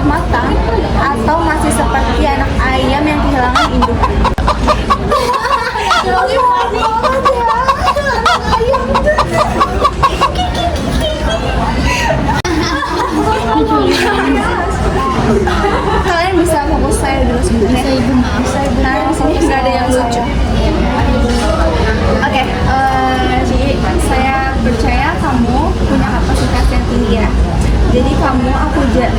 matang atau masih seperti anak ayam yang kehilangan indukan? Kalian bisa fokus saya dulu sebentar. Bisa ibu, maaf. Karena di sini nggak ada yang lucu. Oke, saya percaya kamu punya kapasitas yang tinggi ya. Jadi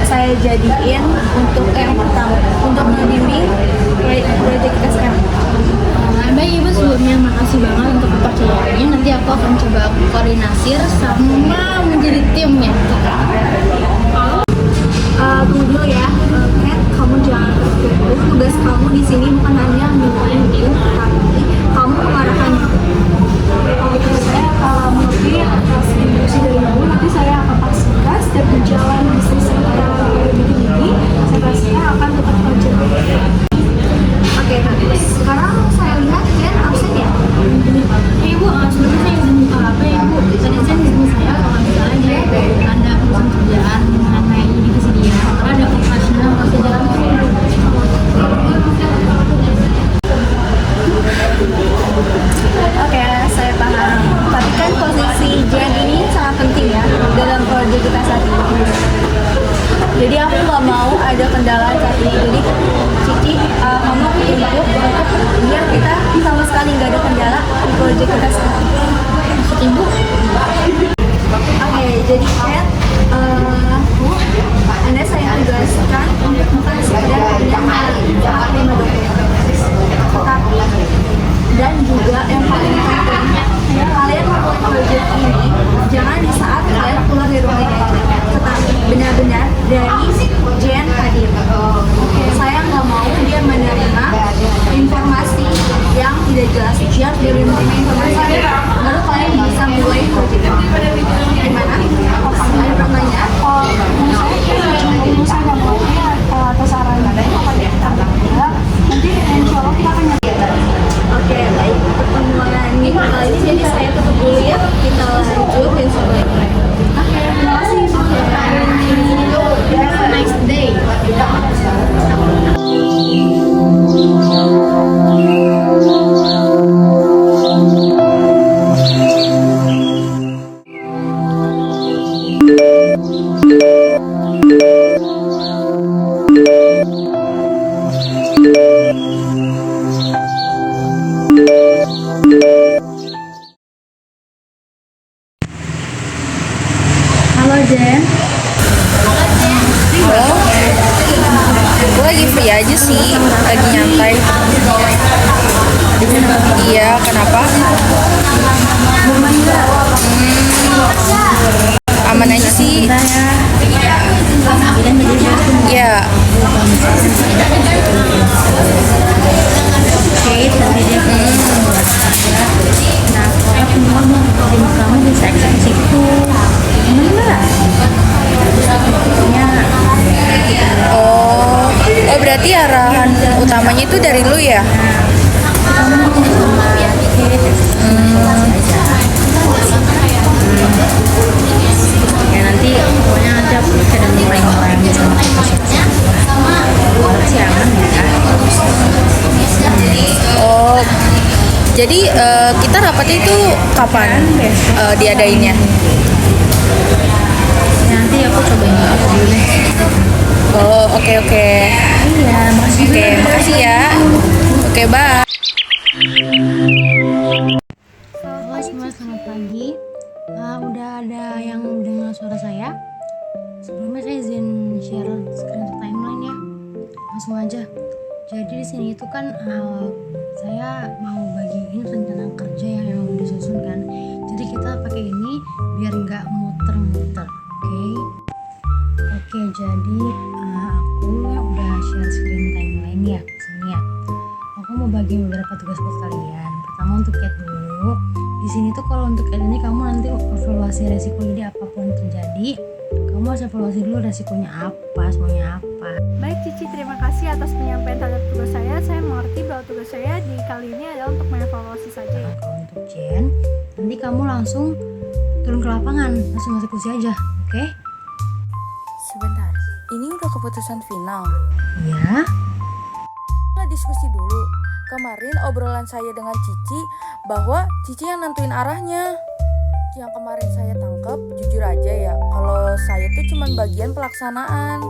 saya jadiin untuk yang pertama, untuk membimbing proyek kita sekarang. Baik ibu, sebelumnya makasih banget untuk kepercayaannya. Nanti aku akan coba koordinasi sama menjadi timnya. Tunggu dulu ya, Kat, kamu jangan terfokus. Tugas kamu di sini bukan hanya menyimpulkan, tapi kamu mengarahkannya. Saya mungkin atas instruksi dari ibu, nanti saya akan pastikan setiap berjalan bisnis kita bikin ini, saya pastikan akan tetap terjaga. Oke, sekarang saya lihat Kat absen ya. Ibu, sebelumnya saya izin buka apa ya ibu? Tadi saya izin saya kalau misalnya dia ada urusan kerjaan mengenai divisi dia, karena ada operasional masih jalan terus. Oke, saya paham. Tapi kan posisi Jen ini sangat penting ya dalam proyek kita saat ini. Jadi aku nggak mau ada kendala saat ini. Jadi Cici, kamu input untuk biar kita sama sekali nggak ada kendala di proyek kita sekarang. Maksud ibu? Oke, jadi Kat, Anda saya tugaskan untuk bukan sekedar hanya menerima dokumen, tetapi dan juga yang paling penting, kalian membuat proyek ini jangan di saat kalian keluar dari rumah ini aja, tetapi benar-benar dari Jen hadir. Saya nggak mau dia menerima informasi yang tidak jelas. Dia menerima informasi baru kalian bisa mulai proyek ini. Gimana? Ada pertanyaan? Saya nggak mau atas saran nanti insya Allah kita akan Oke, baik. Pertemuan minggu kali ini jadi saya tutup dulu ya. Kita lanjut besok lagi. Oke, terima kasih. Have a nice day. Halo Jen. Halo, aku lagi free aja sih, lagi nyantai. Iya, kenapa? Aman aja sih. Ya. Kamu bisa eksekusiku. Oh, berarti arahan utamanya itu dari lu ya? Ya nanti pokoknya nanti aku ada mulai sama sih aman ya. Oh, jadi kita rapatnya itu kapan diadainnya? Nanti aku cobain aku dulu deh. Oh, oke. Iya, makasih. Oke, makasih ya. Oke, bye. Halo semua, selamat pagi. Udah ada yang mendengar suara saya? Sebelumnya saya izin share screen timeline ya. Langsung aja. Jadi di sini itu kan saya mau bagiin rencana kerja yang emang disusun kan. Jadi kita pakai ini biar nggak muter-muter, oke? Oke, jadi aku udah share screen timeline ya di sini ya. Aku mau bagi beberapa tugas buat kalian. Pertama untuk Cat dulu. Di sini tuh kalau untuk Cat ini kamu nanti evaluasi resiko, jadi apapun yang terjadi, kamu harus evaluasi dulu resikonya apa, semuanya apa. Baik Cici, terima kasih atas penyampaian terhadap tugas saya. Saya mengerti bahwa tugas saya di kali ini adalah untuk mengevaluasi saja ya. Kalau untuk Jen, nanti kamu langsung turun ke lapangan, langsung eksekusi aja, oke? Sebentar, ini udah keputusan keputusan final. Ya, Kita diskusi dulu. Kemarin obrolan saya dengan Cici bahwa Cici yang nentuin arahnya. Yang kemarin saya tangkap, jujur aja ya, kalau saya tuh cuman bagian pelaksanaan.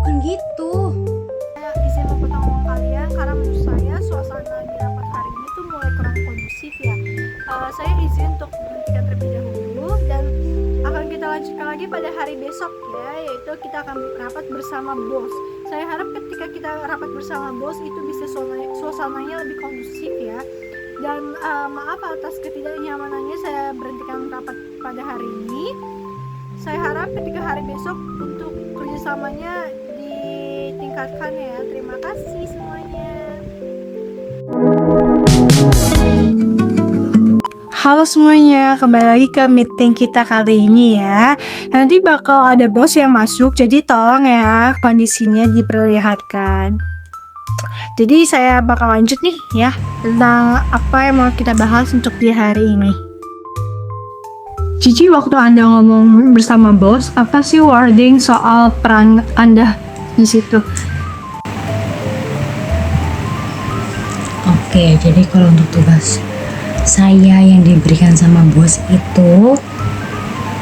bukan gitu. Saya izin memotong ngomong kalian karena menurut saya suasana di rapat hari ini tuh mulai kurang kondusif ya. Saya izin untuk menghentikan terlebih dahulu dan akan kita lanjutkan lagi pada hari besok ya, yaitu kita akan rapat bersama bos. Saya harap ketika kita rapat bersama bos itu bisa suasananya lebih kondusif ya. Dan maaf atas ketidaknyamanannya saya berhentikan rapat pada hari ini. Saya harap ketika hari besok untuk kerjasamanya ditingkatkan ya. Terima kasih semuanya. Halo semuanya, kembali lagi ke meeting kita kali ini ya. Nanti bakal ada bos yang masuk, jadi tolong ya kondisinya diperlihatkan. Jadi saya bakal lanjut nih ya tentang apa yang mau kita bahas untuk di hari ini. Cici, waktu Anda ngomong bersama bos, apa sih wording soal peran Anda di situ? Oke, jadi kalau untuk tugas saya yang diberikan sama bos itu,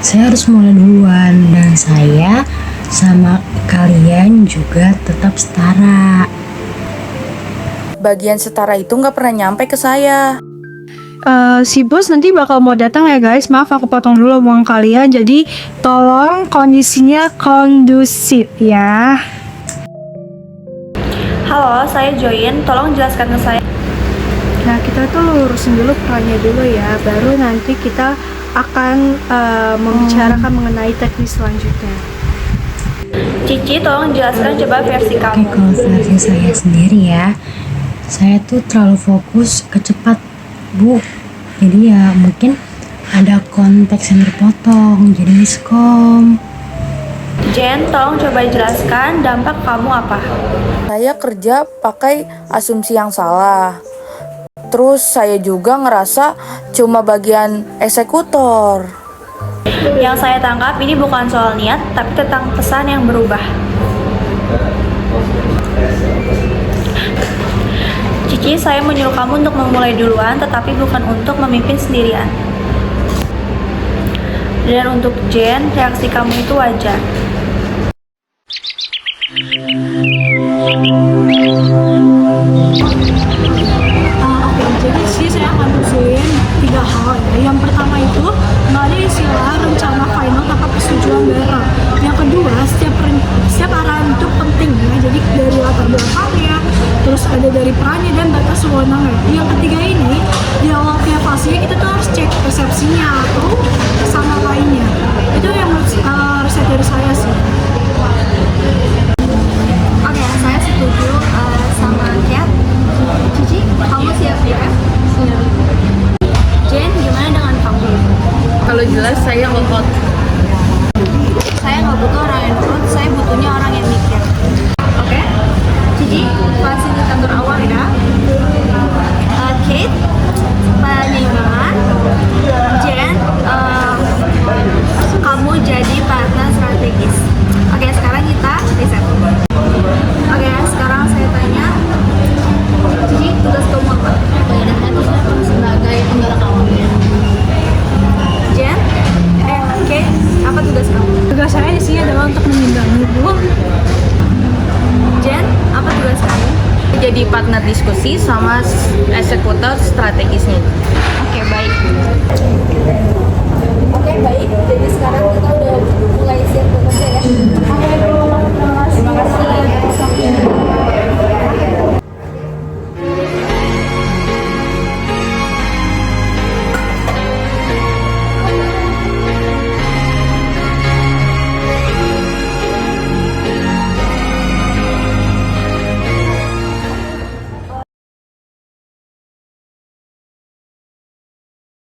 saya harus mulai duluan dan saya sama kalian juga tetap setara. Bagian setara itu nggak pernah nyampe ke saya. Si bos nanti bakal mau datang ya guys. Maaf aku potong dulu omongan kalian. Jadi tolong kondisinya kondusif ya. Halo, saya Join. Tolong jelaskan ke saya. Nah, kita tuh lurusin dulu perannya dulu ya. Baru nanti kita akan membicarakan mengenai teknis selanjutnya. Cici, tolong jelaskan coba versi Oke, kamu. kalau versi saya sendiri ya, saya tuh terlalu fokus ke cepat, Bu. Jadi ya mungkin ada konteks yang terpotong, jadi miskom. Jen, tolong coba jelaskan dampak kamu apa? Saya kerja pakai asumsi yang salah. Terus saya juga ngerasa cuma bagian eksekutor. Yang saya tangkap ini bukan soal niat, tapi tentang pesan yang berubah. Cici, saya menyuruh kamu untuk memulai duluan, tetapi bukan untuk memimpin sendirian. Dan untuk Jen, reaksi kamu itu wajar. Oke, jadi sih saya akan usulin 3 hal ya. Yang pertama itu nggak ada istilah rencana final tanpa persetujuan bareng. Yang kedua, setiap arahan itu penting ya. Jadi dari latar belakangnya, terus ada dari perannya dan batas wewenangnya. Yang ketiga ini, di awal tiap fase kita tuh harus cek persepsinya atau sama lainnya. Itu yang resep dari saya sih. Oke, saya setuju sama Kat. Cici, kamu siap ya? Siap. Jen, gimana dengan kamu? Kalau jelas saya all-out. Saya nggak butuh orang yang nurut, saya butuhnya orang yang mikir. Oke? Cici, fasilitator awal ya. Kate, penyeimbang. Jen, kamu jadi partner strategis. Oke, sekarang kita riset. Oke, sekarang saya tanya, Cici, tugas kamu apa? Saya sebagai penggerak awalnya. Jen, Kate, apa tugas kamu? Tugas saya di sini adalah untuk menimbangi Bu. Jen, apa tugas kamu? Jadi partner diskusi sama eksekutor strategisnya. Oke,